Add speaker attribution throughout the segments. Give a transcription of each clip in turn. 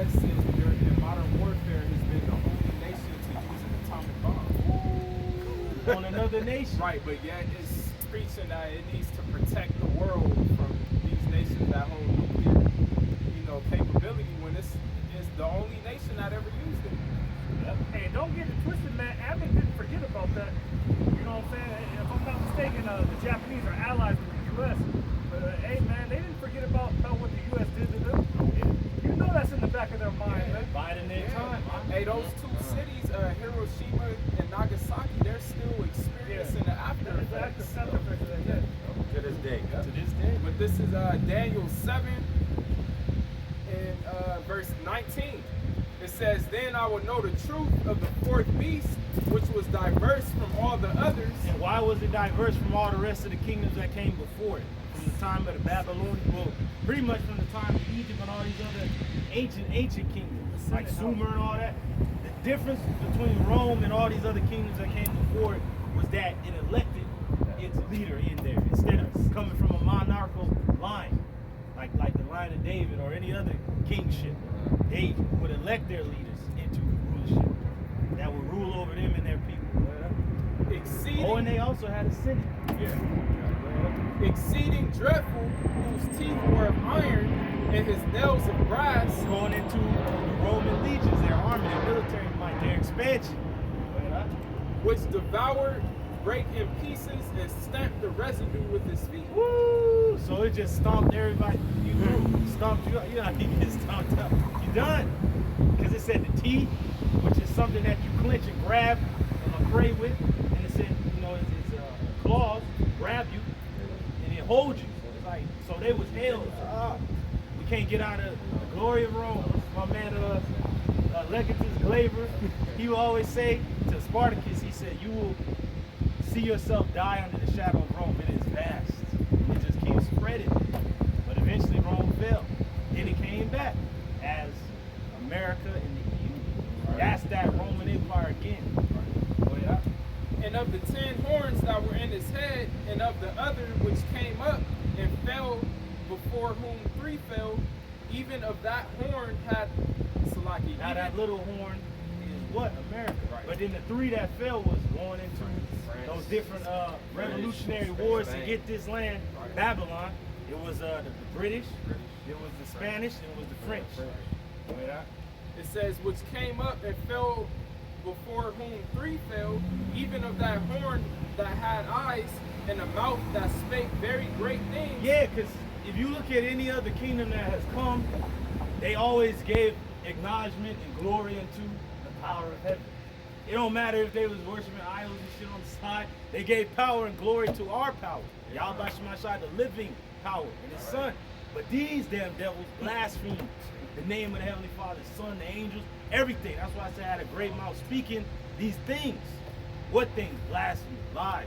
Speaker 1: U.S. in modern warfare has been the only nation to use an atomic bomb.
Speaker 2: On another nation.
Speaker 1: Right, but yet it's preaching that it needs to protect the world from these nations that hold nuclear, capability when it's the only nation that ever used it.
Speaker 3: Yep. Hey, don't get it twisted, man. Abbott didn't forget about that. You know what I'm saying? If I'm not mistaken, the Japanese are allies with the U.S. But hey, man, they didn't forget about what the U.S. did to them. You know that's in the back of their mind, man.
Speaker 2: Biding their time.
Speaker 1: Hey, those two cities, Hiroshima and Nagasaki, they're still experiencing the after effects.
Speaker 2: To this day.
Speaker 1: To this day. But this is Daniel 7 and verse 19. It says, "Then I will know the truth of the fourth beast, which was diverse from all the others."
Speaker 2: And why was it diverse from all the rest of the kingdoms that came before it? From the time of the Babylonians, well, pretty much from the time of Egypt and all these other ancient kingdoms, like Sumer and all that. The difference between Rome and all these other kingdoms that came before it was that it elected its leader in there instead of coming from a monarchical line, like the line of David or any other kingship. They would elect their leaders into rulership that would rule over them and their people.
Speaker 1: Exceeding,
Speaker 2: and they also had a senate.
Speaker 1: Exceeding dreadful, whose teeth were of iron and his nails of brass.
Speaker 2: Going into the Roman legions, their army, their military might, their expansion.
Speaker 1: Which devoured, break in pieces, and stamped the residue with his feet.
Speaker 2: Woo! So it just stomped everybody. You stomped you. You know how you get stomped up. You done. Because it said the teeth, which is something that you clench and grab and prey with, and it said, it's claws grab you and it holds you. It's like, so they was held. We can't get out of the glory of Rome. My man Legatus Glaber, he will always say to Spartacus, he said, "You will see yourself die under the shadow of Rome. It is vast. It just keeps spreading." But eventually Rome fell. Then it came back as America and the EU. That's that Roman Empire again.
Speaker 1: And of the 10 horns that were in his head, and of the other which came up and fell, before whom 3 fell, even of that horn had Salaki.
Speaker 2: Now that little horn is what? America. Right. But then the 3 that fell was going into those different revolutionary wars to get this land, Babylon. It was the British, it was the Spanish, and it was the French.
Speaker 1: It says, which came up and fell, before whom 3 fell, even of that horn that had eyes, and a mouth that spake very great things.
Speaker 2: Yeah, because if you look at any other kingdom that has come, they always gave acknowledgement and glory unto the power of heaven. It don't matter if they was worshiping idols and shit on the side. They gave power and glory to our power. Yahweh Shemashai, the living power, and his son. But these damn devils blaspheme the name of the Heavenly Father, the Son, the angels, everything. That's why I said I had a great mouth speaking these things. What things? Blasphemy, lies.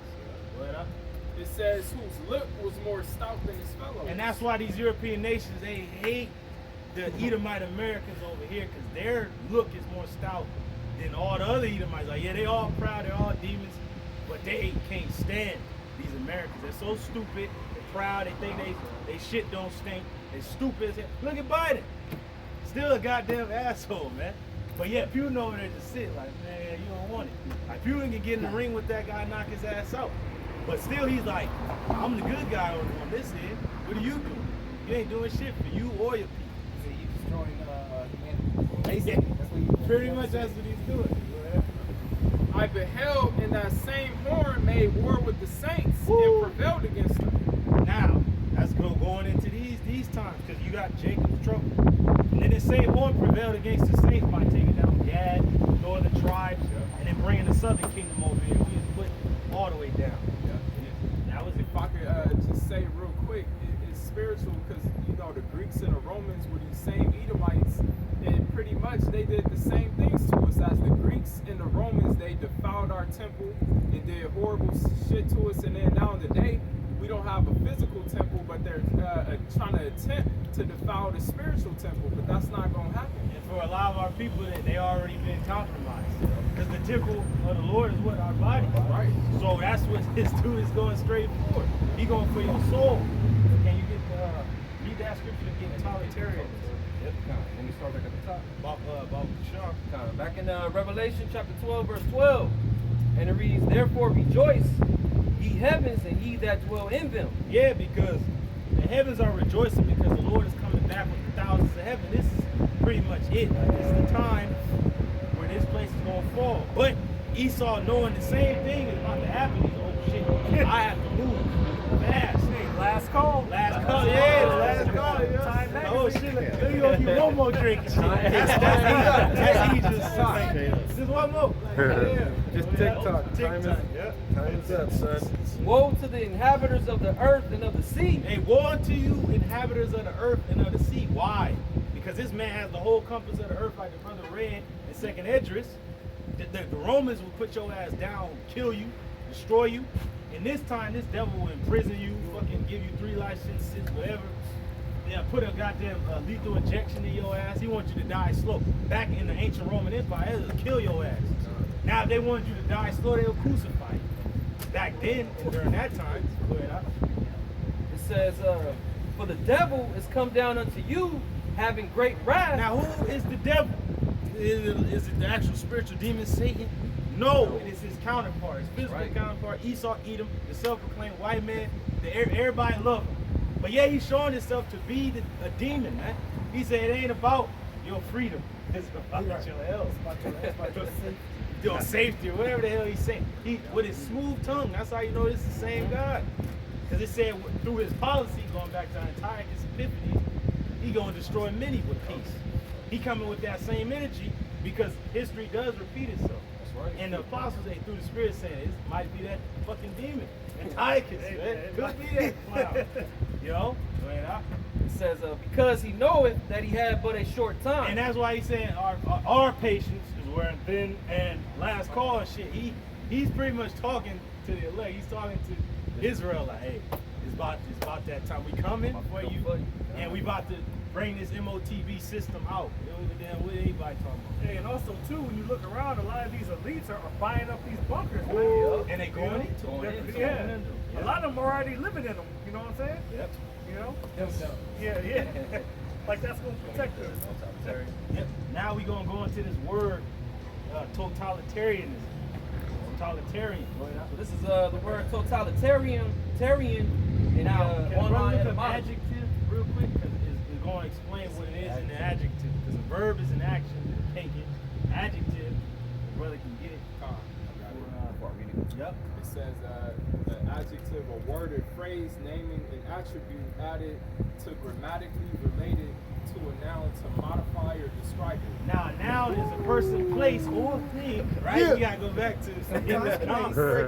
Speaker 1: It says, whose lip was more stout than his fellow.
Speaker 2: And that's why these European nations, they hate the Edomite Americans over here, because their look is more stout than all the other Edomites. Like, yeah, they all proud, they're all demons, but they can't stand these Americans. They're so stupid, they're proud, they think they shit don't stink, they're stupid as hell. Look at Biden. Still a goddamn asshole, man. But yeah, Putin over there just sitting like, man, you don't want it. Like, Putin can get in the ring with that guy and knock his ass out. But still, he's like, I'm the good guy on this end. What do you do? You ain't doing shit for you or your people.
Speaker 4: So he's destroying humanity. Basically, that's what he's
Speaker 2: pretty much that's what he's doing.
Speaker 1: I beheld, and that same horn made war with the saints and prevailed against them.
Speaker 2: Now, that's going into these times, because you got Jacob's trouble. And then the same horn prevailed against the saints by taking down Gad, northern tribes, and then bringing the southern kingdom over here. We just put all the way down.
Speaker 1: That was, if I could just say real quick, it's spiritual, because the Greeks and the Romans were these same Edomites, and pretty much they did the same things to us as the Greeks and the Romans. They defiled our temple and did horrible shit to us, and then now in the day we don't have a physical temple, but they're trying to attempt to defile the spiritual temple, but that's not going to happen.
Speaker 2: And for a lot of our people, they already been compromised, because the temple of the Lord is what our body.
Speaker 1: Right.
Speaker 2: So that's what this dude is going straight for. He going for your soul. Can you get read that scripture and get totalitarian?
Speaker 5: Let me start back at the top.
Speaker 2: About Sean.
Speaker 5: Back in Revelation chapter 12, verse 12. And it reads, therefore rejoice, ye heavens, and ye that dwell in them.
Speaker 2: Yeah, because the heavens are rejoicing because the Lord is coming back with the thousands of heaven. This is pretty much it. It's the time where this place is going to fall. But Esau, knowing the same thing is about to happen, he's oh shit, I have to move fast.
Speaker 3: Last call.
Speaker 2: Last call, yeah, the last call. Yeah.
Speaker 3: Time
Speaker 2: Oh shit, look, you gonna get one more drink. That's easy. Just one more. Yeah.
Speaker 6: Just TikTok.
Speaker 2: TikTok.
Speaker 6: Time's up, son.
Speaker 5: Woe to the inhabitants of the earth and of the sea.
Speaker 2: Hey, woe unto you, inhabitants of the earth and of the sea. Why? Because this man has the whole compass of the earth, like the brother read in Second Esdras. The Romans will put your ass down, kill you, destroy you. And this time, this devil will imprison you, fucking give you 3 life sentences, whatever. Yeah, put a goddamn lethal injection in your ass. He wants you to die slow. Back in the ancient Roman Empire, they would kill your ass. Now, if they wanted you to die slow, they would crucify you. Back then, and during that time,
Speaker 5: It says, for the devil is come down unto you, having great wrath.
Speaker 2: now who is the devil? Is it the actual spiritual demon Satan? No, it is his counterpart, his physical
Speaker 5: Right.
Speaker 2: counterpart, Esau, Edom, the self-proclaimed white man. Everybody love him. But yeah, he's showing himself to be a demon, man. He said it ain't about your freedom. It's about your health. It's about your safety, or whatever the hell he's saying. He with his smooth tongue, that's how you know this is the same God. Because it said through his policy, going back to Antiochus Epiphanes, he gonna destroy many with peace. He coming with that same energy because history does repeat itself.
Speaker 5: That's right.
Speaker 2: And the apostles, they through the spirit saying it might be that fucking demon. Antiochus, man. Could be that clown. You know?
Speaker 5: It says, because he knoweth that he had but a short time.
Speaker 2: And that's why he's saying our patience is wearing thin and last call and shit. He's pretty much talking to the elect. He's talking to Israel like, hey, it's about that time. We coming for you, and we about to bring this MOTB system out. You know what anybody talking about?
Speaker 3: Hey, and also too, when you look around, a lot of these elites are buying up these bunkers, man.
Speaker 2: Ooh, and they going into them.
Speaker 3: Yeah, a lot of them are already living in them. You know what I'm saying?
Speaker 2: Yep.
Speaker 3: You know?
Speaker 5: Himself.
Speaker 3: Yeah. Like that's gonna protect us.
Speaker 2: Yep. Now we gonna go into this word, totalitarianism. Totalitarian.
Speaker 5: So this is the word totalitarian in
Speaker 2: Now,
Speaker 5: the
Speaker 2: can I
Speaker 5: online
Speaker 2: look up
Speaker 5: etymology.
Speaker 2: adjective real quick? Because it's going to explain what it is in the adjective. Because a verb is an action, take it. Adjective, the brother can get it. Yep.
Speaker 1: It says an adjective, a word or phrase naming an attribute added to grammatically related to a noun to modify or describe it.
Speaker 2: Now, a noun is a person, place, or thing, right?
Speaker 6: Yeah.
Speaker 2: We gotta go back to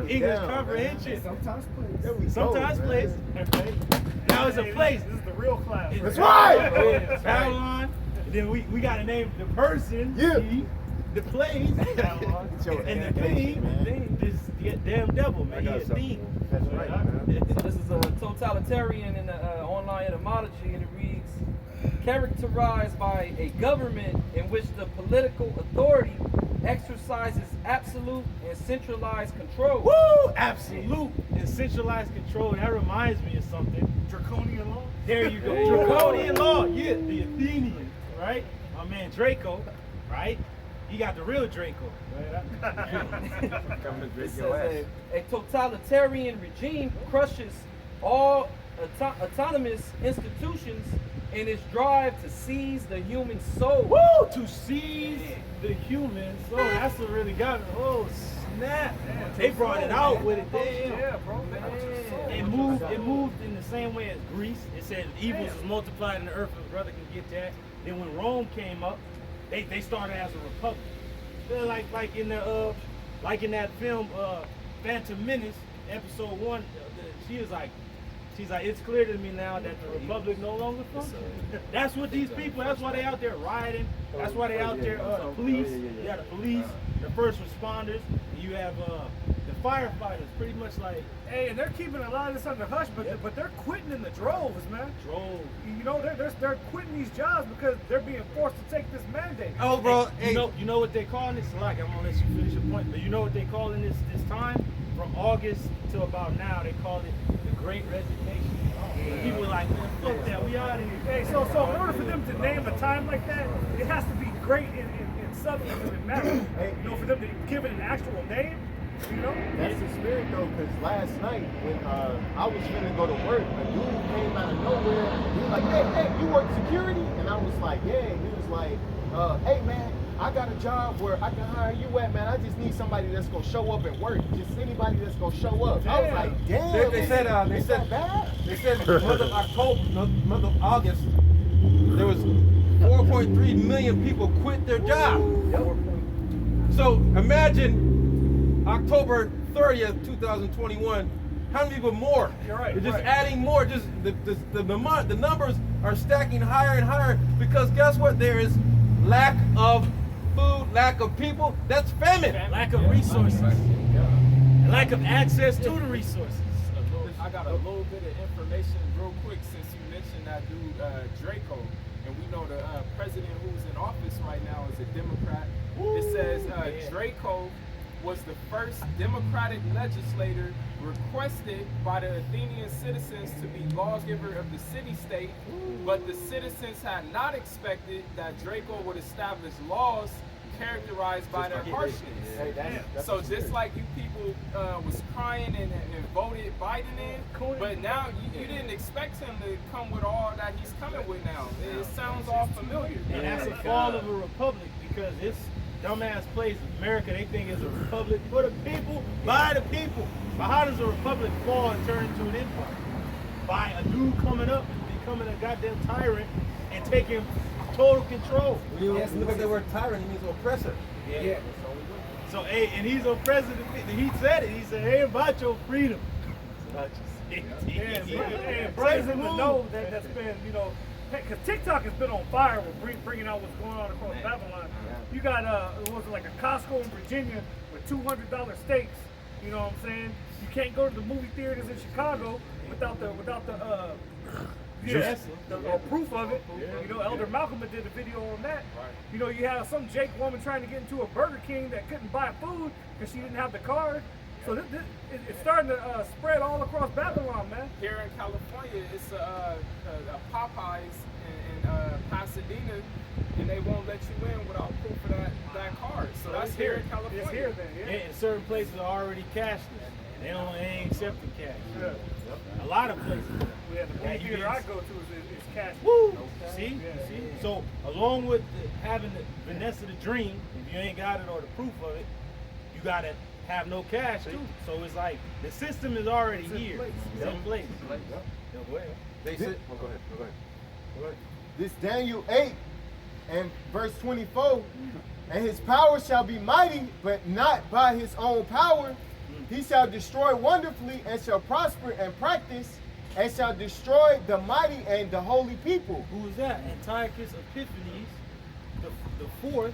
Speaker 2: English comprehension.
Speaker 4: Sometimes place.
Speaker 2: Sometimes place. Okay. Now it's a place.
Speaker 3: This is the real class.
Speaker 2: It's
Speaker 6: That's right.
Speaker 2: Babylon. And then we gotta name the person.
Speaker 6: Yeah.
Speaker 2: The place. Babylon. And the thing. This damn devil, man. He a thief.
Speaker 6: That's right, man.
Speaker 5: So this is a totalitarian in the online etymology, and it reads, characterized by a government in which the political authority exercises absolute and centralized control.
Speaker 2: Woo! Absolute and centralized control. That reminds me of something.
Speaker 3: Draconian law.
Speaker 2: There you go. Draconian law. Yeah, the Athenians, right? My man Draco, right? He got the real Draco.
Speaker 6: Coming to
Speaker 5: It
Speaker 6: drink
Speaker 5: says
Speaker 6: your ass.
Speaker 5: a totalitarian regime crushes all autonomous institutions in its drive to seize the human soul.
Speaker 2: Woo! To seize the human soul. That's what really got me. Oh snap! They brought it out with it. Damn.
Speaker 3: Yeah, bro.
Speaker 2: It moved in the same way as Greece. It said evils was multiplied in the earth. If brother can get that. Then when Rome came up, they started as a republic. They're like in that film Phantom Menace, episode 1. She's like, it's clear to me now that the republic no longer functions. That's what these people. That's why they out there rioting. That's why they out there. The police. You have the police, the first responders. And you have the firefighters. Pretty much like
Speaker 3: Hey, and they're keeping a lot of this under hush, but they're quitting in the droves, man.
Speaker 2: droves.
Speaker 3: You know, they're quitting these jobs because they're being forced to take this mandate.
Speaker 6: Oh, bro.
Speaker 2: Hey, you know what they calling this? Like, I'm gonna let you finish your point, but you know what they calling this time from August to about now? They call it the Great Resignation. People are like, man, fuck that, we out of here.
Speaker 3: Hey, so in order for them to name a time like that, it has to be great in substance and matter. You know, for them to give it an actual name, you know?
Speaker 7: That's the spirit though, because last night when I was finna go to work, a dude came out of nowhere. He was like, hey, you work security? And I was like, yeah. And he was like, hey man, I got a job where I can hire you at, man. I just need somebody that's gonna show up at work. Just anybody that's gonna show up. I was like, damn.
Speaker 6: They said month of August, there was 4.3 million people quit their job. So imagine October 30th, 2021. How many people more?
Speaker 3: You're right,
Speaker 6: They're just
Speaker 3: right.
Speaker 6: adding more. Just the numbers are stacking higher and higher because guess what? There is lack of food, lack of people. That's famine.
Speaker 2: Lack of resources. And lack of access to the resources.
Speaker 1: I got a little bit of information real quick since you mentioned that dude Draco, and we know the president who's in office right now is a Democrat. It says Draco was the first Democratic legislator requested by the Athenian citizens to be lawgiver of the city-state, but the citizens had not expected that Draco would establish laws characterized by their harshness.
Speaker 7: Hey, that's
Speaker 1: So
Speaker 7: the
Speaker 1: just
Speaker 7: spirit.
Speaker 1: like you people was crying and voted Biden in, but now you didn't expect him to come with all that he's coming with now. It sounds all familiar.
Speaker 2: And that's the fall of a republic because this dumbass place, America, they think it's a republic for the people, by the people. But how does a republic fall and turn into an empire? By a dude coming up and becoming a goddamn tyrant and taking total control.
Speaker 6: Yes, look at the word tyrant, it means oppressor.
Speaker 7: Yeah.
Speaker 2: So, hey, and he's on president. He said it. He said, "Hey, about your freedom." It's about your safety.
Speaker 3: And President to know that that's been, you know, because TikTok has been on fire with bringing out what's going on across Babylon. You got was it like a Costco in Virginia with $200 steaks. You know what I'm saying? You can't go to the movie theaters in Chicago without the proof of it. You know, Elder Malcolm did a video on that. You know, you have some Jake woman trying to get into a Burger King that couldn't buy food because she didn't have the card. So it's starting to spread all across Babylon, man.
Speaker 1: Here in California, it's a Popeyes in Pasadena, and they won't let you in without proof of that card. So that's here in California.
Speaker 3: It's here then, yeah.
Speaker 2: And certain places are already cashless. They ain't accepting cash.
Speaker 3: Yeah.
Speaker 2: A lot of places.
Speaker 3: We have the movie theater I go to is cash.
Speaker 2: Woo! See?
Speaker 3: Yeah.
Speaker 2: See? So along with having the Vanessa the Dream, if you ain't got it or the proof of it, you gotta have no cash too. So it's like the system is already here. It's in place. Yo, go ahead.
Speaker 6: They said,
Speaker 7: Go ahead. This Daniel 8 and verse 24, and his power shall be mighty, but not by his own power. He shall destroy wonderfully and shall prosper and practice and shall destroy the mighty and the holy people.
Speaker 2: Who is that? Antiochus Epiphanes, the fourth,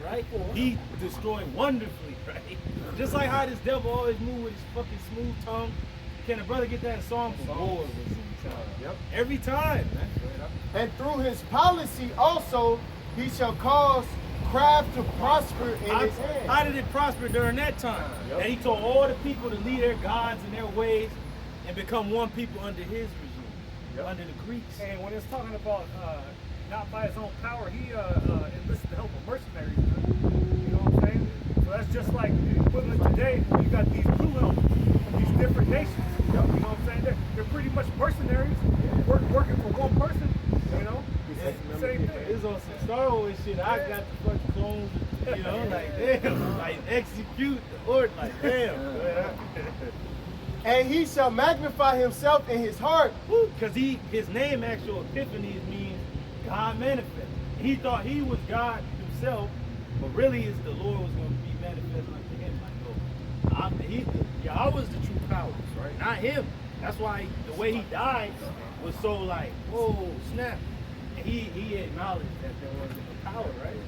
Speaker 2: right? He destroyed wonderfully, right? Just like how this devil always move with his fucking smooth tongue. Can a brother get that in Psalms?
Speaker 7: Yep.
Speaker 2: Every time.
Speaker 7: And through his policy also he shall cause craft to prosper in
Speaker 2: How,
Speaker 7: his hand.
Speaker 2: how did it prosper during that time? That he told all the people to leave their gods and their ways and become one people under his regime, under the Greeks.
Speaker 3: And when it's talking about not by his own power, he enlisted the help of mercenaries. Man. You know what I'm saying? So that's just like the equivalent today. You got these blue helmets from these different nations. You know what I'm saying? They're pretty much mercenaries working for one person. You know, same thing.
Speaker 2: It's on some Star Wars shit. I got the fucking clones, you know, like damn, like execute the order, like damn.
Speaker 7: And he shall magnify himself in his heart.
Speaker 2: Because his name, actual Epiphanies, means God manifest. He thought he was God himself, but really is the Lord was going to be manifest unto him. Like, I was the true powers, right? Not him. That's why the way he died was so like, whoa, snap. And he acknowledged that there wasn't a power, right?